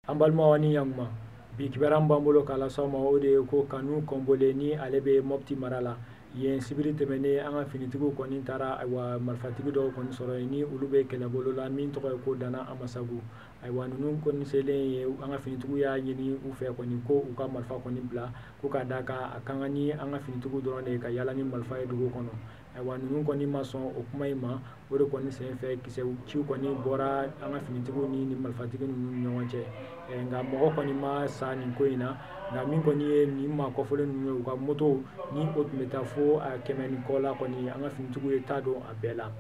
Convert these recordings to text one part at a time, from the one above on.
Ambalma wani yangma bi kibaran bambolo kala sama o de ko kanu kombole ni ale be mopti marala yen sibiri temene an ka finitigiw kɔni taara aywa marifatigi dɔw kɔni sɔrɔ ni olu be kɛlɛbolo la min tɔgɔ ye ko Dana Amasagu aywa ninnu kɔni selen ye an ka finitigiw y'a ɲini u fɛ kɔni ko u ka marifa kɔni bila ko ka da ka a kan ni an ka finitigiw dɔrɔn de ka yala ni marifa ye dugu kɔnɔ aywa ninnu kɔni ma sɔn o kuma in ma o de kɔni sen fɛ kisɛw ciw kɔni bɔra an ka finitigiw ni marifatigi ninnu ni ɲɔgɔn cɛ nka mɔgɔ kɔni ma sa nin ko in na nka min kɔni ye nin maa kɔfɔlen ninnu ye u ka moto ni o tun bɛ taa fo a 100 ni kɔ la kɔni an ka finitigiw ye taa don a bɛɛ la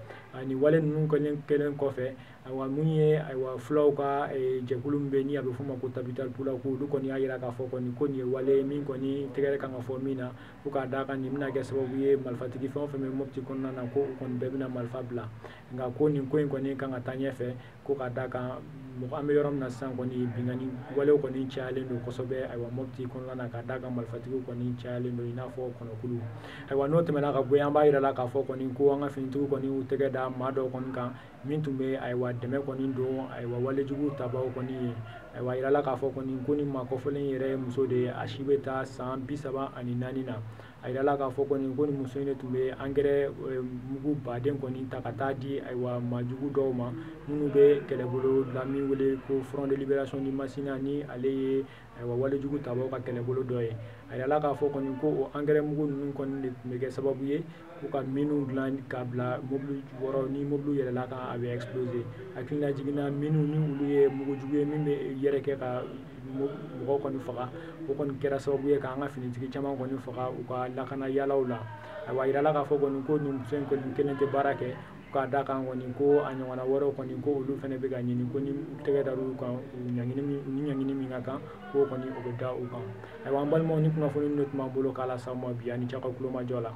nin wale ninnu kɛlen kɔfɛ aywa mun ye aywa fulaw ka jɛkulu min bɛ ni a bɛ f'o ma ko Tabital Pula ko olu kɔni y'a jira k'a fɔ kɔni ko nin ye wale min kɔni tɛgɛrɛ kan ka fɔ min na ko k'a d'a kan nin bɛna kɛ sababu ye marifatigi fɛn o fɛn bɛ Mopti kɔnɔna na ko u kɔni bɛɛ bɛna marifa bila nka ko nin ko in kɔni kan ka taa ɲɛfɛ ko k'a d'a kan an bɛ yɔrɔ min na sisan kɔni binkani walew kɔni cayalen don kosɛbɛ aywa Mopti kɔnɔna na ka d'a kan marifatigiw kɔni cayalen don i n'a fɔ kɔnɔkulu aywa n'o tɛmɛna ka bɔ yen an b'a yira la k'a fɔ kɔni ko an ka finitigiw kɔni y'u tɛgɛ da maa dɔw kɔni kan min tun bɛ aywa dɛmɛ kɔni don aywa walejugu tabaw kɔni ye aywa yirala k'a fɔ kɔni ko nin maa kɔfɔlen yɛrɛ ye muso de ye a si bɛ taa san 34 na a yirala k'a fɔ kɔni ko nin muso in de tun bɛ angɛrɛ mugu baden kɔni ta ka taa di aywa maajugu dɔw ma minnu bɛ kɛlɛbolo la min wele ko Front de Libération du Masina ni ale ye aywa walejugu tabaw ka kɛlɛbolo dɔ ye a yirala k'a fɔ kɔni ko o angɛrɛ mugu ninnu kɔni de tun bɛ kɛ sababu ye k'u ka miniw dilan k'a bila mobili jukɔrɔ ni mobili yɛlɛla kan a bɛ exploser hakilila jiginna miniw ni olu ye mugujugu ye min bɛ yɛrɛkɛ ka mɔgɔw kɔni faga o kɔni kɛra sababu ye k'an ka finitigi caman kɔni faga u ka lakana yaalaw la aywa a yirala k'a fɔ kɔni ko nin muso in kɔni kelen tɛ baara kɛ k'a d'a kan kɔni ko a ɲɔgɔnna wɛrɛw kɔni ko olu fana bɛ ka ɲini ko ni tɛgɛ dar'u kan ni ɲangini min ka kan k'o kɔni o bɛ da u kan aywa an balimaw ni kunnafoni ninnu de tun b'an bolo k'a lase aw ma bi ani cɛ ka kulomajɔ la